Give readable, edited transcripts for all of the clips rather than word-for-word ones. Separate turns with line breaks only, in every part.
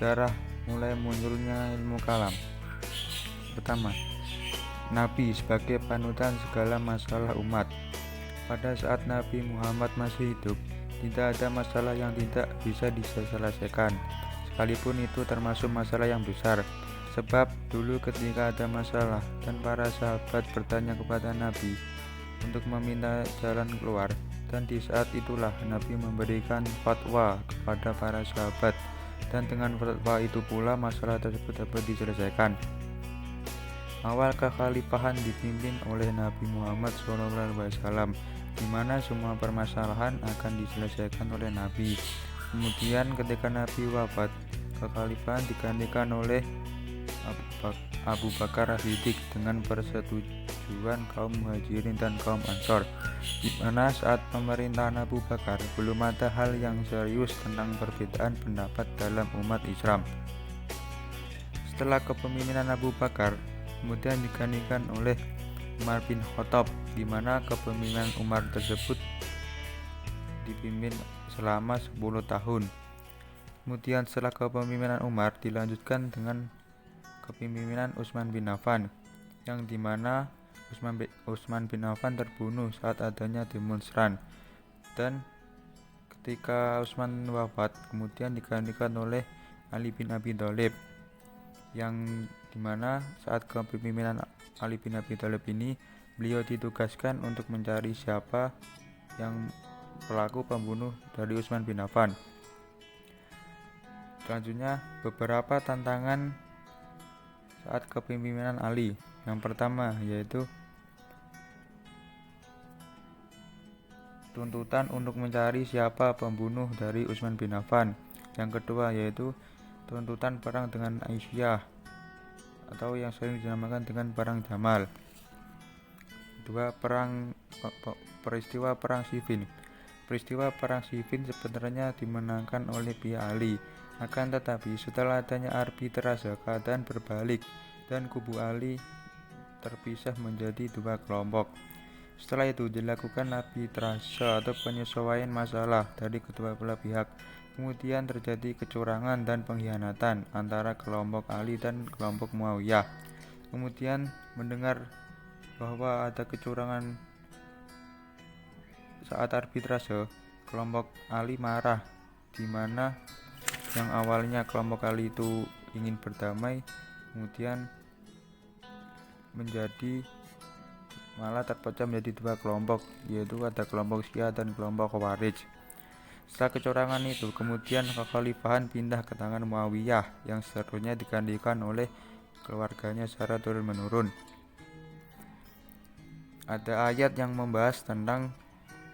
sejarah mulai munculnya ilmu kalam. Pertama, Nabi sebagai panutan segala masalah umat. Pada saat Nabi Muhammad masih hidup, tidak ada masalah yang tidak bisa diselesaikan, sekalipun itu termasuk masalah yang besar. Sebab dulu ketika ada masalah dan para sahabat bertanya kepada Nabi untuk meminta jalan keluar, dan di saat itulah Nabi memberikan fatwa kepada para sahabat, dan dengan fatwa itu pula masalah tersebut dapat diselesaikan. Awal kekhalifahan dipimpin oleh Nabi Muhammad SAW, di mana semua permasalahan akan diselesaikan oleh Nabi. Kemudian ketika Nabi wafat, kekhalifahan digantikan oleh Abu Bakar As-Siddiq dengan persetujuan kaum Muhajirin dan kaum Ansor, di mana saat pemerintahan Abu Bakar belum ada hal yang serius tentang perbedaan pendapat dalam umat Islam. Setelah kepemimpinan Abu Bakar, kemudian digantikan oleh Umar bin Khattab, di mana kepemimpinan Umar tersebut dipimpin selama 10 tahun. Kemudian setelah kepemimpinan Umar dilanjutkan dengan kepemimpinan Utsman bin Affan, yang dimana Utsman bin Affan terbunuh saat adanya demonstran, dan ketika Utsman wafat kemudian digantikan oleh Ali bin Abi Thalib, yang dimana saat kepemimpinan Ali bin Abi Thalib ini beliau ditugaskan untuk mencari siapa yang pelaku pembunuh dari Utsman bin Affan. Selanjutnya beberapa tantangan saat kepemimpinan Ali. Yang pertama yaitu tuntutan untuk mencari siapa pembunuh dari Utsman bin Affan. Yang kedua yaitu tuntutan perang dengan Aisyah, atau yang sering dinamakan dengan perang Jamal. Kedua, peristiwa perang Siffin. Peristiwa perang Siffin sebenarnya dimenangkan oleh pihak Ali, akan tetapi setelah adanya arbitrase keadaan berbalik dan kubu Ali terpisah menjadi dua kelompok. Setelah itu dilakukan arbitrase atau penyesuaian masalah dari kedua belah pihak. Kemudian terjadi kecurangan dan pengkhianatan antara kelompok Ali dan kelompok Muawiyah. Kemudian mendengar bahwa ada kecurangan saat arbitrase, kelompok Ali marah, di mana yang awalnya kelompok Ali itu ingin berdamai, kemudian menjadi malah terpecah menjadi dua kelompok, yaitu ada kelompok Syiah dan kelompok Khawarij. Setelah kecurangan itu, kemudian kekhalifahan pindah ke tangan Muawiyah, yang seterusnya digantikan oleh keluarganya secara turun-menurun. Ada ayat yang membahas tentang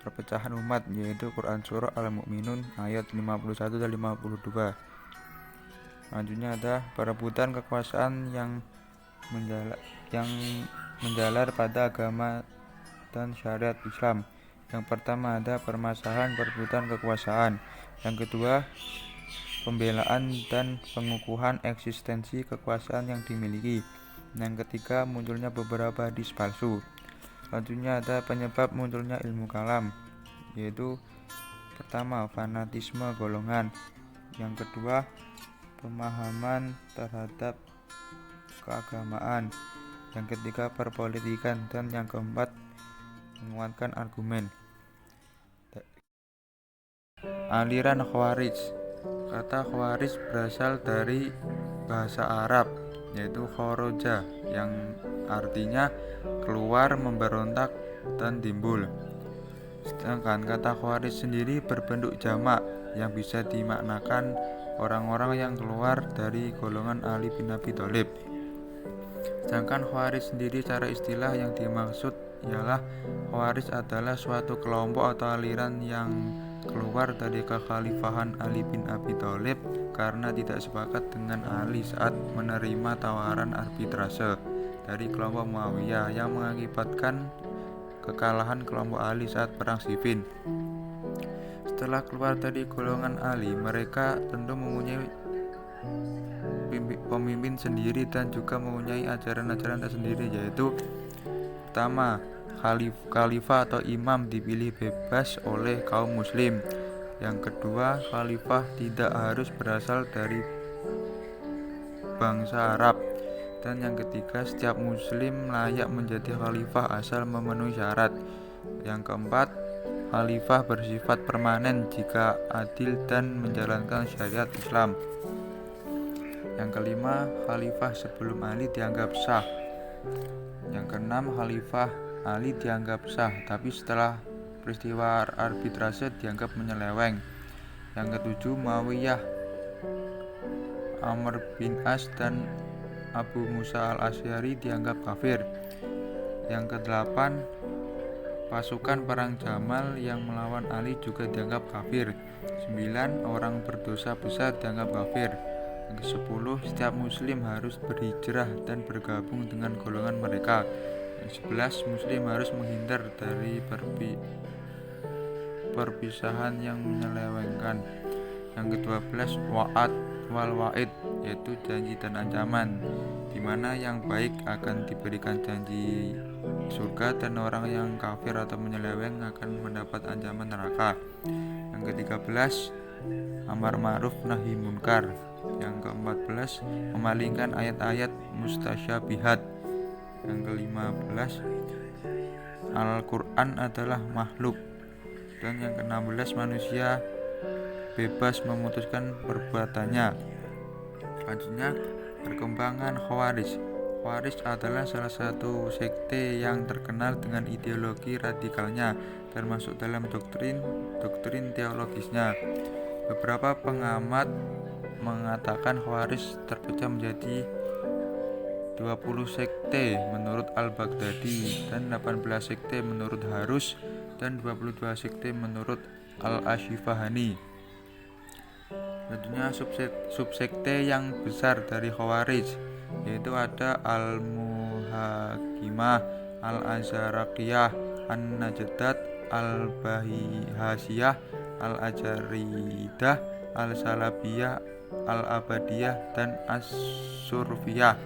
perpecahan umat, yaitu Quran Surah Al-Mu'minun ayat 51 dan 52. Selanjutnya ada perebutan kekuasaan yang menjalar pada agama dan syariat Islam. Yang pertama ada permasalahan perebutan kekuasaan. Yang kedua, pembelaan dan pengukuhan eksistensi kekuasaan yang dimiliki. Yang ketiga, munculnya beberapa hadis palsu. Selanjutnya ada penyebab munculnya ilmu kalam, yaitu pertama, fanatisme golongan. Yang kedua, pemahaman terhadap keagamaan. Yang ketiga, perpolitikan. Dan yang keempat, menguatkan argumen. Aliran Khawarij. Kata Khawarij berasal dari bahasa Arab, yaitu khoroja, yang artinya keluar, memberontak, dan timbul. Sedangkan kata Khawarij sendiri berbentuk jamak, yang bisa dimaknakan orang-orang yang keluar dari golongan Ali bin Abi Thalib. Sedangkan Khawarij sendiri secara istilah yang dimaksud ialah Khawarij adalah suatu kelompok atau aliran yang keluar dari kekhalifahan Ali bin Abi Thalib karena tidak sepakat dengan Ali saat menerima tawaran arbitrase dari kelompok Muawiyah yang mengakibatkan kekalahan kelompok Ali saat perang Siffin. Setelah keluar dari golongan Ali, mereka tentu mempunyai pemimpin sendiri dan juga mempunyai ajaran-ajaran tersendiri, yaitu pertama, khalifah atau imam dipilih bebas oleh kaum muslim. Yang kedua, khalifah tidak harus berasal dari bangsa Arab. Dan yang ketiga, setiap muslim layak menjadi khalifah asal memenuhi syarat. Yang keempat, khalifah bersifat permanen jika adil dan menjalankan syariat Islam. Yang kelima, khalifah sebelum Ali dianggap sah. Yang keenam, khalifah Ali dianggap sah, tapi setelah peristiwa arbitrase dianggap menyeleweng. Yang ketujuh, Muawiyah, Amr bin As, dan Abu Musa al-Asy'ari dianggap kafir. Yang kedelapan, pasukan perang Jamal yang melawan Ali juga dianggap kafir. 9, orang berdosa besar dianggap kafir. Yang ke-10, setiap muslim harus berhijrah dan bergabung dengan golongan mereka. Yang 11, muslim harus menghindar dari perpisahan yang menyelewengkan. Yang ke-12, wa'ad wal wa'id, yaitu janji dan ancaman, di mana yang baik akan diberikan janji surga dan orang yang kafir atau menyeleweng akan mendapat ancaman neraka. Yang ke-13, amar ma'ruf nahi munkar. Yang ke-14, memalingkan ayat-ayat mustasyabihat. Yang ke-15, Al-Quran adalah makhluk. Dan yang ke-16, manusia bebas memutuskan perbuatannya. Selanjutnya, perkembangan Khawarij. Khawarij adalah salah satu sekte yang terkenal dengan ideologi radikalnya, termasuk dalam doktrin teologisnya. Beberapa pengamat mengatakan Khawarij terpecah menjadi 20 sekte menurut Al-Baghdadi, dan 18 sekte menurut Harus, dan 22 sekte menurut Al-Ashifahani. Selanjutnya, subsekte yang besar dari Khawarij yaitu ada Al-Muhakimah, Al-Azharaqiyah, An-Najdat, Al-Bahihasiyah, Al-Ajaridah, Al-Salabiyah, Al-Abadiyah, dan As-Surfiyah.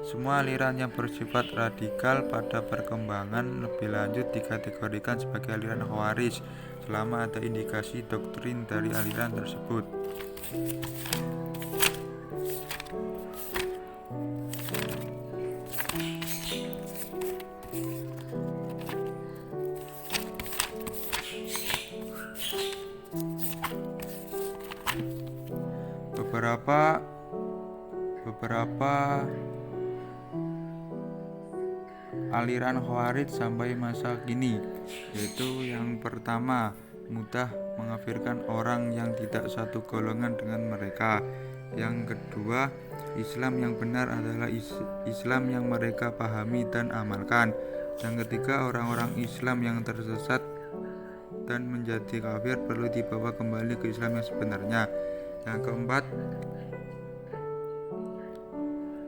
Semua aliran yang bersifat radikal pada perkembangan lebih lanjut dikategorikan sebagai aliran Khawarij selama ada indikasi doktrin dari aliran tersebut. Beberapa aliran Khawarij sampai masa kini, yaitu yang pertama, mudah mengkafirkan orang yang tidak satu golongan dengan mereka. Yang kedua, Islam yang benar adalah Islam yang mereka pahami dan amalkan. Yang ketiga, orang-orang Islam yang tersesat dan menjadi kafir perlu dibawa kembali ke Islam yang sebenarnya. Yang keempat,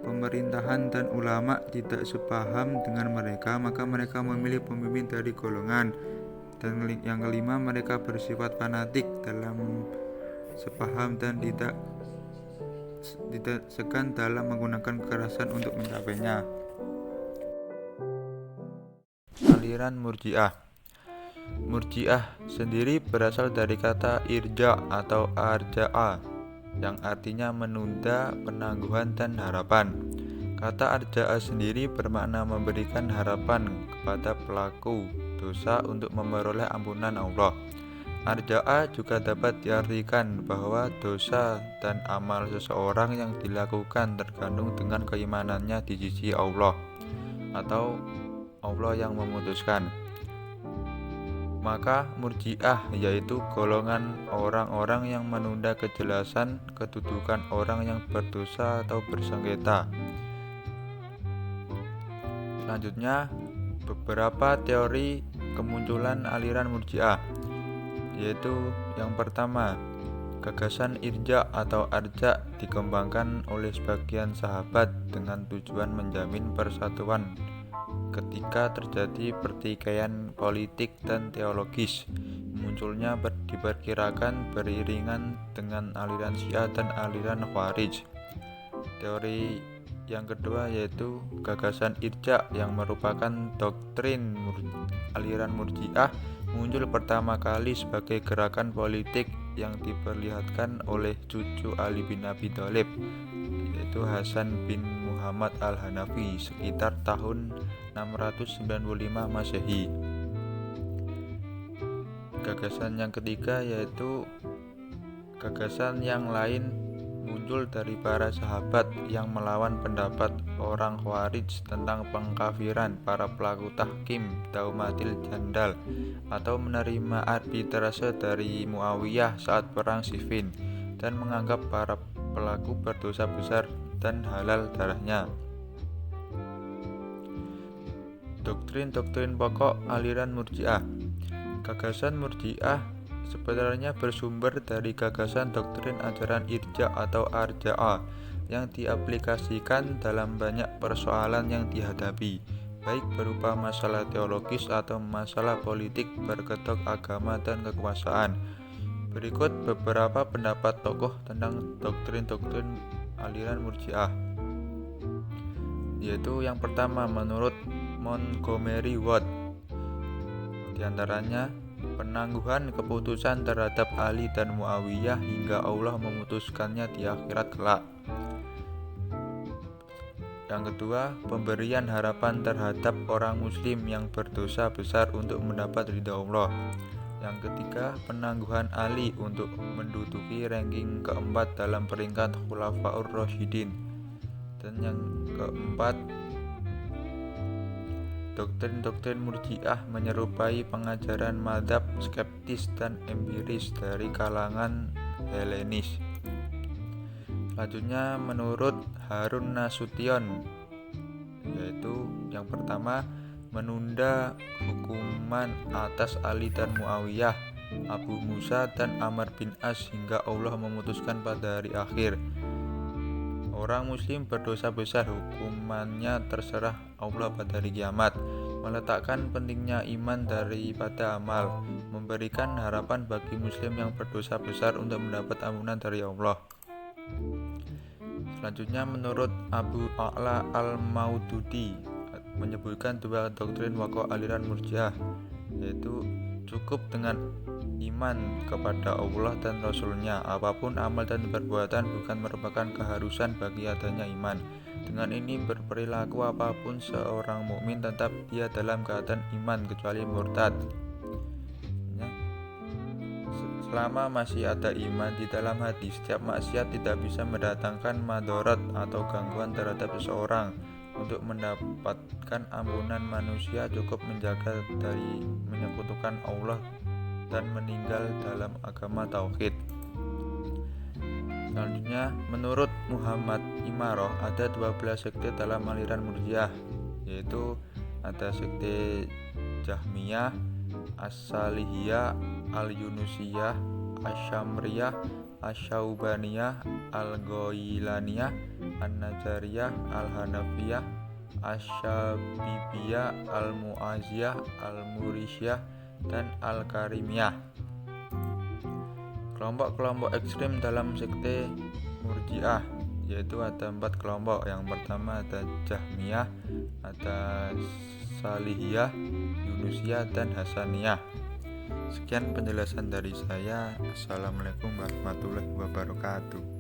pemerintahan dan ulama tidak sepaham dengan mereka, maka mereka memilih pemimpin dari golongan. Dan yang kelima, mereka bersifat fanatik dalam sepaham dan tidak segan dalam menggunakan kekerasan untuk mencapainya. Aliran Murji'ah. Murji'ah sendiri berasal dari kata irja atau arja'a, yang artinya menunda, penangguhan, dan harapan. Kata arja'a sendiri bermakna memberikan harapan kepada pelaku dosa untuk memperoleh ampunan Allah. Arja'a juga dapat diartikan bahwa dosa dan amal seseorang yang dilakukan tergantung dengan keimanannya di sisi Allah, atau Allah yang memutuskan. Maka Murji'ah yaitu golongan orang-orang yang menunda kejelasan kedudukan orang yang berdosa atau bersengketa. Selanjutnya, beberapa teori kemunculan aliran Murji'ah, yaitu yang pertama, gagasan irja atau arja dikembangkan oleh sebagian sahabat dengan tujuan menjamin persatuan ketika terjadi pertikaian politik dan teologis. Munculnya diperkirakan beriringan dengan aliran Syiah dan aliran Khawarij. Teori yang kedua yaitu gagasan irja yang merupakan doktrin aliran Murji'ah, muncul pertama kali sebagai gerakan politik yang diperlihatkan oleh cucu Ali bin Abi Thalib, yaitu Hasan bin Muhammad Al-Hanafi sekitar tahun 695 Masehi. Gagasan yang ketiga yaitu gagasan yang lain muncul dari para sahabat yang melawan pendapat orang Khawarij tentang pengkafiran para pelaku tahkim Daumatil Jandal atau menerima arbitrase dari Muawiyah saat perang Siffin dan menganggap para pelaku berdosa besar dan halal darahnya. Doktrin-doktrin pokok aliran Murji'ah. Gagasan Murji'ah sebenarnya bersumber dari gagasan doktrin ajaran Irja' atau Arja'ah yang diaplikasikan dalam banyak persoalan yang dihadapi, baik berupa masalah teologis atau masalah politik berkedok agama dan kekuasaan. Berikut beberapa pendapat tokoh tentang doktrin-doktrin aliran Murji'ah, yaitu yang pertama menurut Montgomery Watt, diantaranya penangguhan keputusan terhadap Ali dan Muawiyah hingga Allah memutuskannya di akhirat kelak. Yang kedua, pemberian harapan terhadap orang muslim yang berdosa besar untuk mendapat ridha Allah. Yang ketiga, penangguhan Ali untuk menduduki ranking keempat dalam peringkat Khulafaur Rasyidin. Dan yang keempat, doktrin-doktrin Murji'ah menyerupai pengajaran mazhab skeptis dan empiris dari kalangan Helenis. Selanjutnya menurut Harun Nasution, yaitu yang pertama menunda hukuman atas Ali dan Muawiyah, Abu Musa dan Amr bin As hingga Allah memutuskan pada hari akhir. Orang muslim berdosa besar, hukumannya terserah Allah pada hari kiamat. Meletakkan pentingnya iman daripada amal, memberikan harapan bagi muslim yang berdosa besar untuk mendapat ampunan dari Allah. Selanjutnya menurut Abu A'la Al-Maududi menyebutkan dua doktrin pokok aliran Murji'ah, yaitu cukup dengan iman kepada Allah dan Rasul-Nya. Apapun amal dan perbuatan bukan merupakan keharusan bagi adanya iman. Dengan ini berperilaku apapun seorang mukmin tetap dia dalam keadaan iman kecuali murtad. Selama masih ada iman di dalam hati, setiap maksiat tidak bisa mendatangkan madarat atau gangguan terhadap seseorang. Untuk mendapatkan ampunan manusia cukup menjaga dari menyekutukan Allah dan meninggal dalam agama tauhid. Selanjutnya, menurut Muhammad Imaroh ada 12 sekte dalam aliran Murji'ah, yaitu ada sekte Jahmiyah, As-Salihiyah, Al-Yunusiyah, Asy-Syamriyah, Asy-Syaubaniyah, Al-Ghailaniyah, An-Najariyah, Al-Hanafiyah, Asy-Syabibiyah, Al-Mu'aziyah, Al-Murisyah, dan Al-Karimiyah. Kelompok-kelompok ekstrim dalam sekte Murji'ah, yaitu ada 4 kelompok. Yang pertama ada Jahmiyah, ada Salihiyah, Yunusiyah, dan Hasaniyah. Sekian penjelasan dari saya. Assalamualaikum warahmatullahi wabarakatuh.